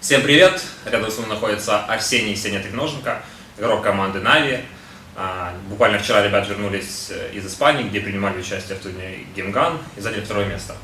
Всем привет! Рядом с мной находится Арсений Сеня Треноженко, игрок команды Нави. Буквально вчера ребят вернулись из Испании, где принимали участие в турнире Гимган и заняли второе место.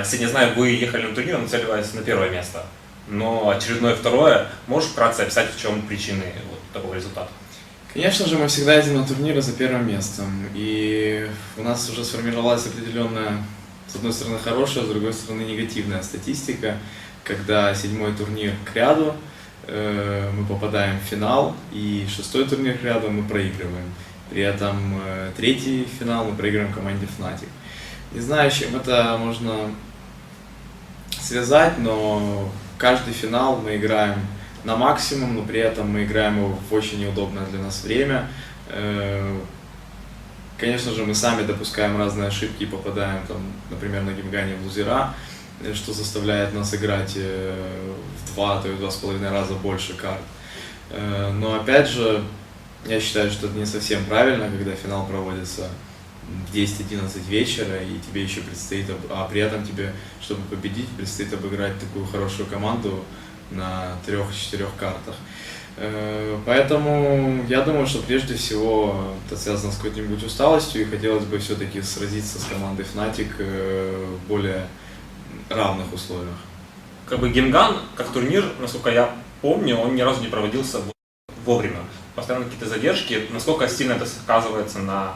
Сеня, знаю, вы ехали на турнир, нацеливаясь на первое место, но очередное второе. Можешь вкратце описать, в чем причины такого результата? Конечно же, мы всегда едем на турниры за первым местом, и у нас уже сформировалась определенная, с одной стороны, хорошая, с другой стороны, негативная статистика, когда 7-й турнир к ряду мы попадаем в финал, и 6-й турнир к ряду мы проигрываем. При этом 3-й финал мы проигрываем команде Fnatic. Не знаю, с чем это можно связать, но каждый финал мы играем на максимум, но при этом мы играем его в очень неудобное для нас время. Конечно же, мы сами допускаем разные ошибки и попадаем, там, например, на гимгане в лузера, что заставляет нас играть в 2, то и 2,5 раза больше карт. Но опять же, я считаю, что это не совсем правильно, когда финал проводится в 10-11 вечера, и тебе еще предстоит, а при этом тебе, чтобы победить, предстоит обыграть такую хорошую команду на 3-4 картах. Поэтому я думаю, что прежде всего это связано с какой-нибудь усталостью, и хотелось бы все-таки сразиться с командой Fnatic в более равных условиях. Как бы Гимган, как турнир, насколько я помню, он ни разу не проводился вовремя. Постоянно какие-то задержки. Насколько сильно это сказывается на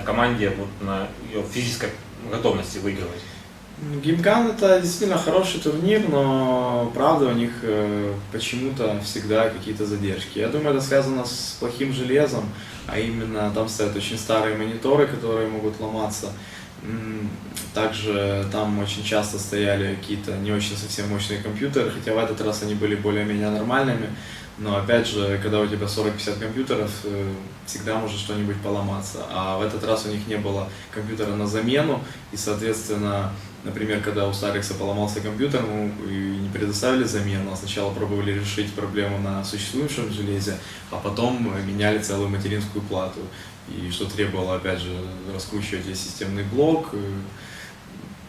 команде, на ее физической готовности выигрывать? Гимган это действительно хороший турнир, но правда у них почему-то всегда какие-то задержки. Я думаю, это связано с плохим железом, а именно там стоят очень старые мониторы, которые могут ломаться. Также там очень часто стояли какие-то не очень совсем мощные компьютеры, хотя в этот раз они были более-менее нормальными. Но опять же, когда у тебя 40-50 компьютеров, всегда может что-нибудь поломаться. А в этот раз у них не было компьютера на замену, и, соответственно, например, когда у Старикса поломался компьютер, мы не предоставили замену, а сначала пробовали решить проблему на существующем железе, а потом меняли целую материнскую плату. И что требовало, опять же, раскручивать весь системный блок,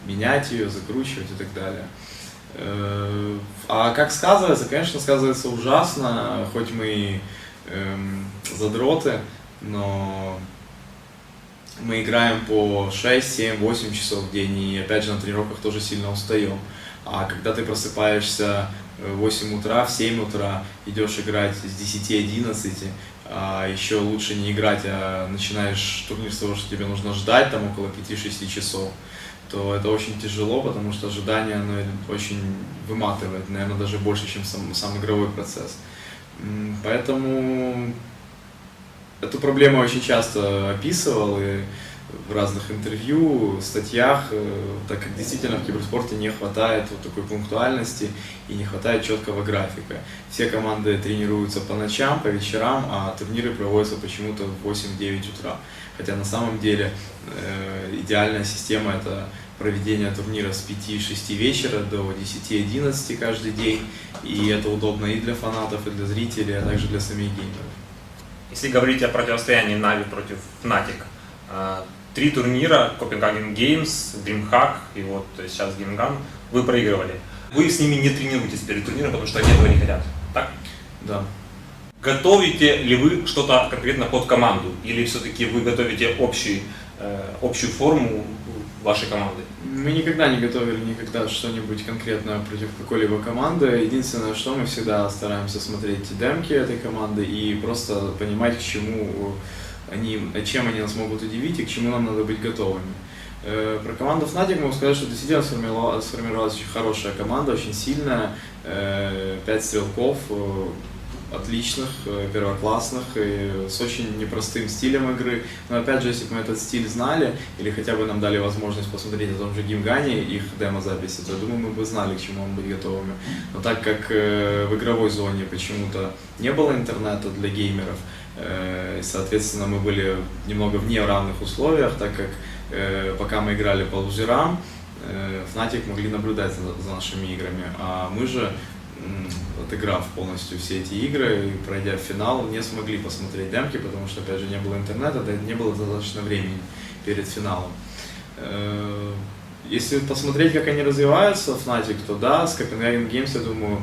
менять ее, закручивать и так далее. А как сказывается? Конечно, сказывается ужасно, хоть мы задроты, но мы играем по 6, 7, 8 часов в день, и опять же на тренировках тоже сильно устаем. А когда ты просыпаешься в 8 утра, в 7 утра, идешь играть с 10-11, а еще лучше не играть, а начинаешь турнир с того, что тебе нужно ждать там около 5-6 часов, то это очень тяжело, потому что ожидание оно очень выматывает, наверное, даже больше, чем сам игровой процесс. Поэтому эту проблему я очень часто описывал и в разных интервью, статьях, так как действительно в киберспорте не хватает вот такой пунктуальности и не хватает четкого графика. Все команды тренируются по ночам, по вечерам, а турниры проводятся почему-то в 8-9 утра. Хотя на самом деле идеальная система – это проведение турнира с 5-6 вечера до 10-11 каждый день. И это удобно и для фанатов, и для зрителей, а также для самих геймеров. Если говорить о противостоянии Нави против Fnatic, 3 турнира, Copenhagen Games, DreamHack и вот сейчас Гимган, вы проигрывали. Вы с ними не тренируетесь перед турниром, потому что они этого не хотят, так? Да. Готовите ли вы что-то конкретно под команду? Или все-таки вы готовите общую форму вашей команды? Мы никогда не готовили что-нибудь конкретное против какой-либо команды. Единственное, что мы всегда стараемся смотреть демки этой команды и просто понимать, к чему чем они нас могут удивить и к чему нам надо быть готовыми. Про команду Fnatic могу сказать, что действительно сформировалась очень хорошая команда, очень сильная, 5 стрелков, отличных, первоклассных, и с очень непростым стилем игры. Но опять же, если бы мы этот стиль знали, или хотя бы нам дали возможность посмотреть о том же Гимгане, их демо-записи, то, я думаю, мы бы знали, к чему нам быть готовыми. Но так как в игровой зоне почему-то не было интернета для геймеров, и, соответственно, мы были немного в неравных условиях, так как пока мы играли по лузерам, Fnatic могли наблюдать за нашими играми, а мы же, отыграв полностью все эти игры и пройдя в финал, не смогли посмотреть демки, потому что, опять же, не было интернета, да не было достаточно времени перед финалом. Если посмотреть, как они развиваются, Fnatic, то да, с Copenhagen Games, я думаю,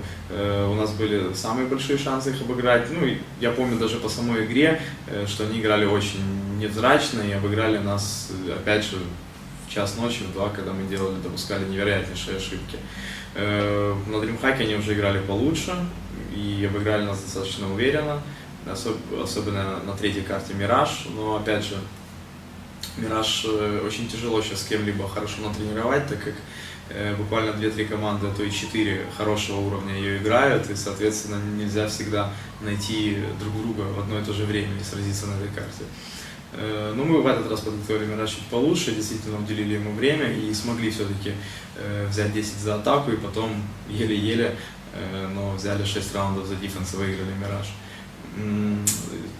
у нас были самые большие шансы их обыграть. Ну, и я помню даже по самой игре, что они играли очень невзрачно и обыграли нас, опять же, в час ночи, в 2, когда мы допускали невероятнейшие ошибки. На DreamHack они уже играли получше и обыграли нас достаточно уверенно, особенно на третьей карте Мираж, но опять же, Мираж очень тяжело сейчас с кем-либо хорошо натренировать, так как буквально 2-3 команды, а то и 4 хорошего уровня ее играют, и, соответственно, нельзя всегда найти друг друга в одно и то же время и сразиться на этой карте. Но мы в этот раз подготовили Мираж чуть получше, действительно уделили ему время и смогли все-таки взять 10 за атаку, и потом еле-еле, но взяли 6 раундов за дефенс и выиграли Мираж.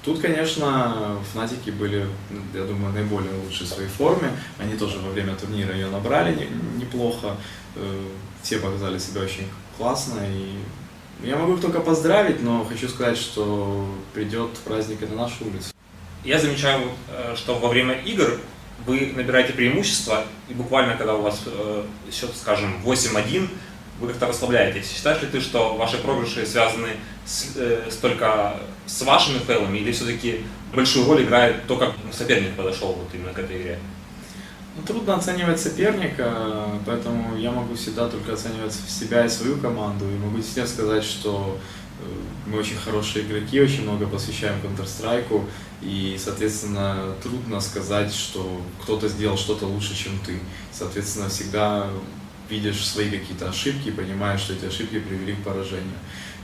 Тут, конечно, Фнатики были, я думаю, наиболее лучшей в своей форме. Они тоже во время турнира ее набрали неплохо. Все показали себя очень классно. И я могу их только поздравить, но хочу сказать, что придет праздник и на нашу улицу. Я замечаю, что во время игр вы набираете преимущество, и буквально когда у вас счет, скажем, 8-1, вы как-то расслабляетесь. Считаешь ли ты, что ваши проигрыши связаны только с вашими фейлами, или все-таки большую роль играет то, как соперник подошел вот именно к этой игре? Ну, трудно оценивать соперника, поэтому я могу всегда только оценивать себя и свою команду. И могу действительно сказать, что мы очень хорошие игроки, очень много посвящаем Counter-Strike, и, соответственно, трудно сказать, что кто-то сделал что-то лучше, чем ты. Соответственно, всегда видишь свои какие-то ошибки и понимаешь, что эти ошибки привели к поражению.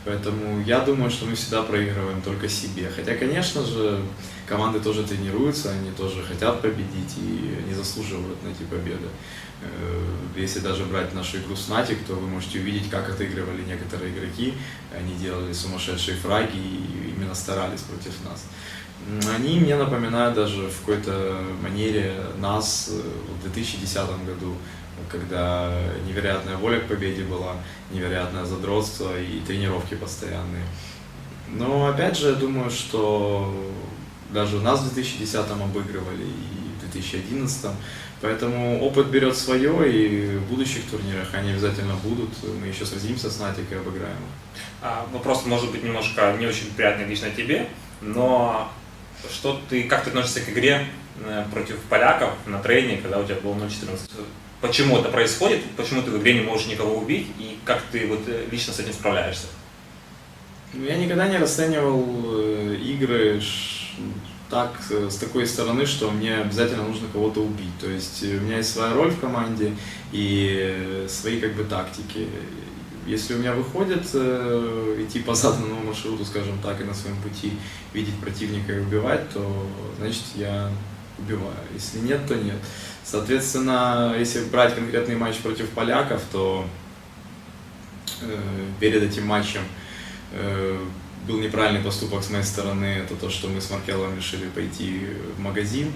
Поэтому я думаю, что мы всегда проигрываем только себе. Хотя, конечно же, команды тоже тренируются, они тоже хотят победить и они заслуживают найти победы. Если даже брать нашу игру с Fnatic, то вы можете увидеть, как отыгрывали некоторые игроки. Они делали сумасшедшие фраги и именно старались против нас. Они мне напоминают даже в какой-то манере нас в 2010 году, когда невероятная воля к победе была, невероятное задротство и тренировки постоянные. Но опять же, я думаю, что даже нас в 2010-м обыгрывали и в 2011-м, поэтому опыт берет свое, и в будущих турнирах они обязательно будут. Мы еще сразимся с Fnatic и обыграем. Вопрос может быть немножко не очень приятный лично тебе, но как ты относишься к игре против поляков на трейне, когда у тебя было 0-14? Почему это происходит, почему ты в игре не можешь никого убить, и как ты вот лично с этим справляешься? Я никогда не расценивал игры так, с такой стороны, что мне обязательно нужно кого-то убить. То есть у меня есть своя роль в команде и свои как бы тактики. Если у меня выходит идти по заданному маршруту, скажем так, и на своем пути видеть противника и убивать, то значит я убиваю. Если нет, то нет. Соответственно, если брать конкретный матч против поляков, то перед этим матчем был неправильный поступок с моей стороны. Это то, что мы с Маркелом решили пойти в магазин,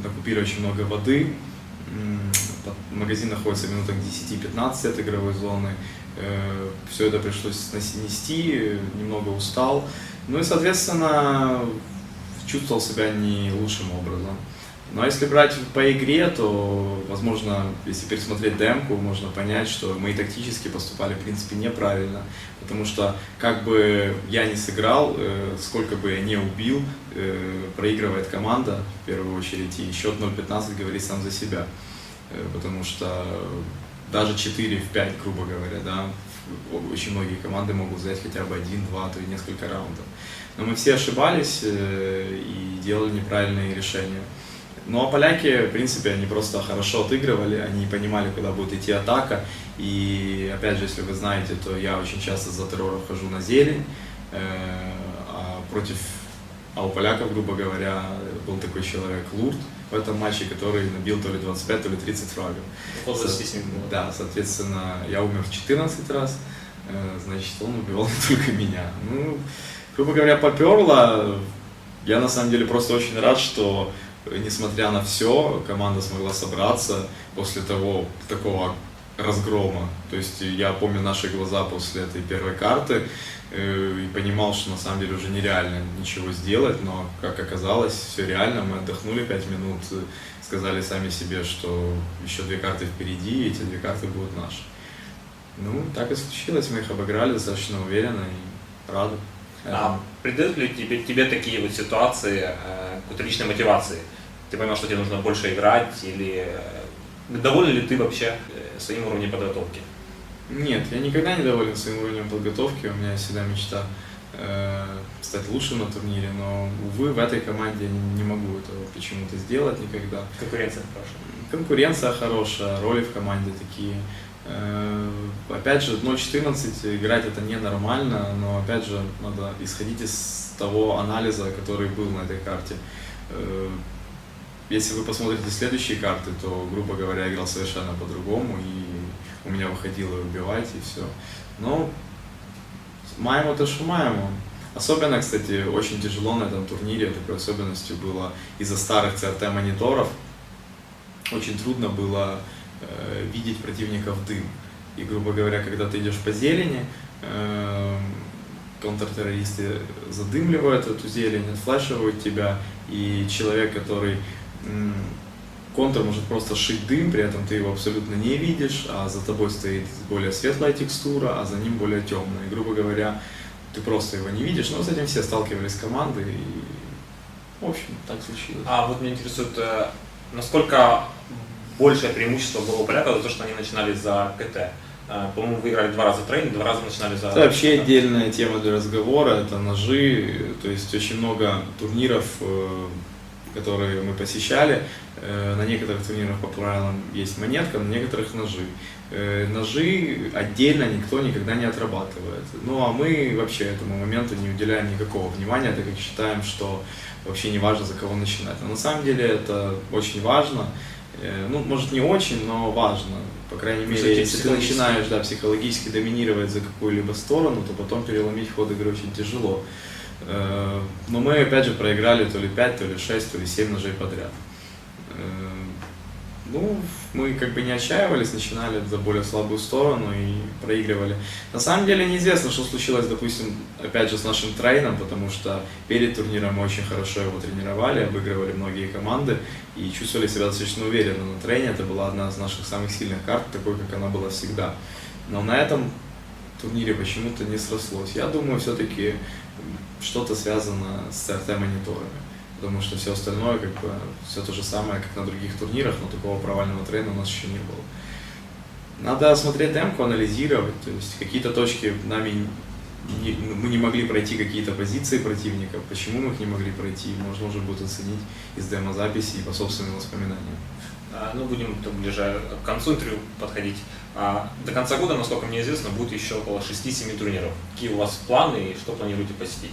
накупили очень много воды. Магазин находится в минутах 10-15 от игровой зоны. Все это пришлось нести, немного устал. Ну и, соответственно, чувствовал себя не лучшим образом. Но если брать по игре, то, возможно, если пересмотреть демку, можно понять, что мы и тактически поступали, в принципе, неправильно. Потому что, как бы я ни сыграл, сколько бы я ни убил, проигрывает команда, в первую очередь, и счет 0-15 говорит сам за себя. Потому что даже 4 в 5, грубо говоря, да, очень многие команды могут взять хотя бы 1, 2, то и несколько раундов. Но мы все ошибались и делали неправильные решения. Ну а поляки, в принципе, они просто хорошо отыгрывали, они понимали, куда будет идти атака. И опять же, если вы знаете, то я очень часто за террора вхожу на зелень, а у поляков, грубо говоря, был такой человек Лурд в этом матче, который набил то ли 25, то ли 30 фрагов. Да, соответственно, я умер 14 раз, значит, он убивал не только меня. Ну, грубо говоря, поперло. Я на самом деле просто очень рад, что, несмотря на все, команда смогла собраться после такого разгрома. То есть я помню наши глаза после этой первой карты и понимал, что на самом деле уже нереально ничего сделать, но как оказалось, все реально. Мы отдохнули 5 минут, сказали сами себе, что еще 2 карты впереди, и эти 2 карты будут наши. Ну, так и случилось, мы их обыграли достаточно уверенно и рады. А придают ли тебе такие вот ситуации какой-то личной мотивации? Ты понимаешь, что тебе нужно больше играть, или доволен ли ты вообще своим уровнем подготовки? Нет, я никогда не доволен своим уровнем подготовки, у меня всегда мечта стать лучшим на турнире, но, увы, в этой команде я не могу этого почему-то сделать никогда. Конкуренция хорошая. Конкуренция хорошая, роли в команде такие. Опять же, 0-14 играть это ненормально, но опять же надо исходить из того анализа, который был на этой карте. Если вы посмотрите следующие карты, то, грубо говоря, я играл совершенно по-другому, и у меня выходило убивать, и все. Но маемо то, что маемо. Особенно, кстати, очень тяжело на этом турнире, такой особенностью было из-за старых CRT-мониторов. Очень трудно было видеть противника в дым. И, грубо говоря, когда ты идешь по зелени, контртеррористы задымливают эту зелень, отфлешивают тебя, и человек, который контр может просто шить дым, при этом ты его абсолютно не видишь, а за тобой стоит более светлая текстура, а за ним более темная. И, грубо говоря, ты просто его не видишь, но с этим все сталкивались команды, и, в общем, так случилось. А вот меня интересует, насколько большее преимущество было у поляков за то, что они начинали за КТ. По-моему, выиграли 2 раза трейнинг, 2 раза начинали за... Это вообще отдельная тема для разговора, это ножи, то есть очень много турниров, которые мы посещали. На некоторых турнирах по правилам есть монетка, на некоторых ножи. Ножи отдельно никто никогда не отрабатывает. Ну а мы вообще этому моменту не уделяем никакого внимания, так как считаем, что вообще не важно, за кого начинать. Но на самом деле это очень важно. Ну, может, не очень, но важно. По крайней мере, если ты начинаешь психологически доминировать за какую-либо сторону, то потом переломить ход игры очень тяжело. Но мы, опять же, проиграли то ли 5, то ли 6, то ли 7 ножей подряд. Ну, мы как бы не отчаивались, начинали за более слабую сторону и проигрывали. На самом деле неизвестно, что случилось, допустим, опять же, с нашим трейном, потому что перед турниром мы очень хорошо его тренировали, обыгрывали многие команды и чувствовали себя достаточно уверенно на трейне. Это была одна из наших самых сильных карт, такой, как она была всегда. Но на этом турнире почему-то не срослось. Я думаю, все-таки что-то связано с CRT-мониторами. Потому что все остальное, как бы, все то же самое, как на других турнирах, но такого провального трейна у нас еще не было. Надо смотреть демку, анализировать, то есть какие-то точки мы не могли пройти какие-то позиции противников, почему мы их не могли пройти, можно уже будет оценить из демозаписи и по собственным воспоминаниям. Ну, будем ближе к концу интервью подходить. До конца года, насколько мне известно, будет еще около 6-7 турниров. Какие у вас планы и что планируете посетить?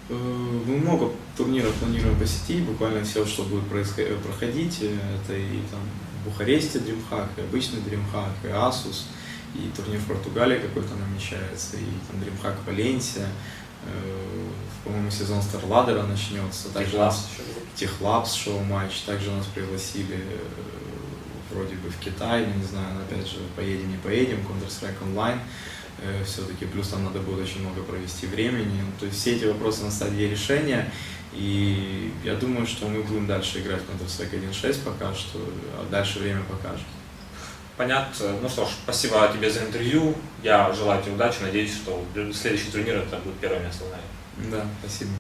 Мы много турниров планируем посетить, буквально все, что будет проходить, это и там в Бухаресте DreamHack, и обычный DreamHack, и Asus, и турнир в Португалии какой-то намечается, и там DreamHack Валенсия, по-моему, сезон StarLadder начнется, также Техлабс шоу-матч, также нас пригласили вроде бы в Китай, не знаю, но опять же, поедем, не поедем, Counter-Strike Online. Все-таки, плюс там надо будет очень много провести времени. То есть все эти вопросы на стадии решения. И я думаю, что мы будем дальше играть в Counter-Strike 1.6 пока что, а дальше время покажет. Понятно. Ну что ж, спасибо тебе за интервью. Я желаю тебе удачи. Надеюсь, что следующий турнир это будет первое место в Нави. Да, спасибо.